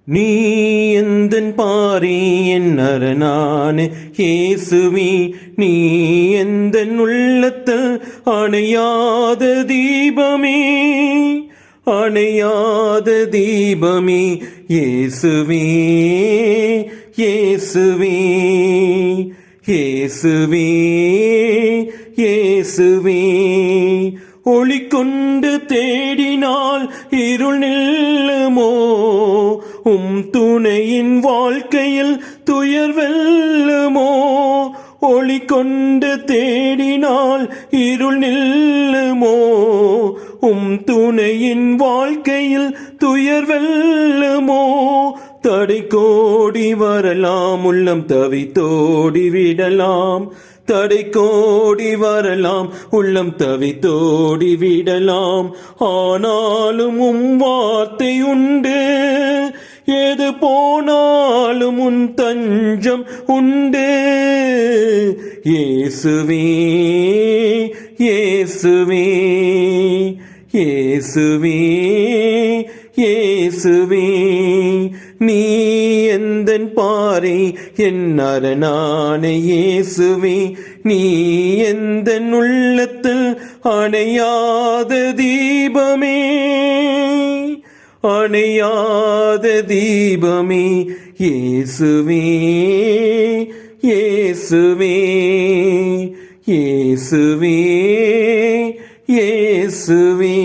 நீ எந்தன் பாரி என் அரணான இயேசுவே, நீ எந்தன் உள்ளத்தில் அணையாத தீபமே, அணையாத தீபமே. இயேசுவே, இயேசுவே, இயேசுவே, இயேசுவே. ஒளி கொண்டு தேடினால் இருள் நில்லுமோ, துணையின் வாழ்க்கையில் துயர் வெல்லுமோ. ஒளி கொண்டு தேடினால் இருள் நில்லுமோ, துணையின் வாழ்க்கையில் துயர் வெல்லுமோ. தடை கோடி வரலாம், உள்ளம் தவித்தோடி விடலாம். தடை கோடி வரலாம், உள்ளம் தவித்தோடி விடலாம். ஆனாலும் வார்த்தை உண்டு, எது போனாலும் உன் தஞ்சம் உண்டு. இயேசுவே, இயேசுவே, இயேசுவே, இயேசுவே. நீ எந்தன் பாறை என் அரணான இயேசுவே, நீ எந்தன் உள்ளத்தில் அணையாத தீபமே, அணையாத தீபமே. இயேசுவே, இயேசுவே, இயேசுவே, இயேசுவே.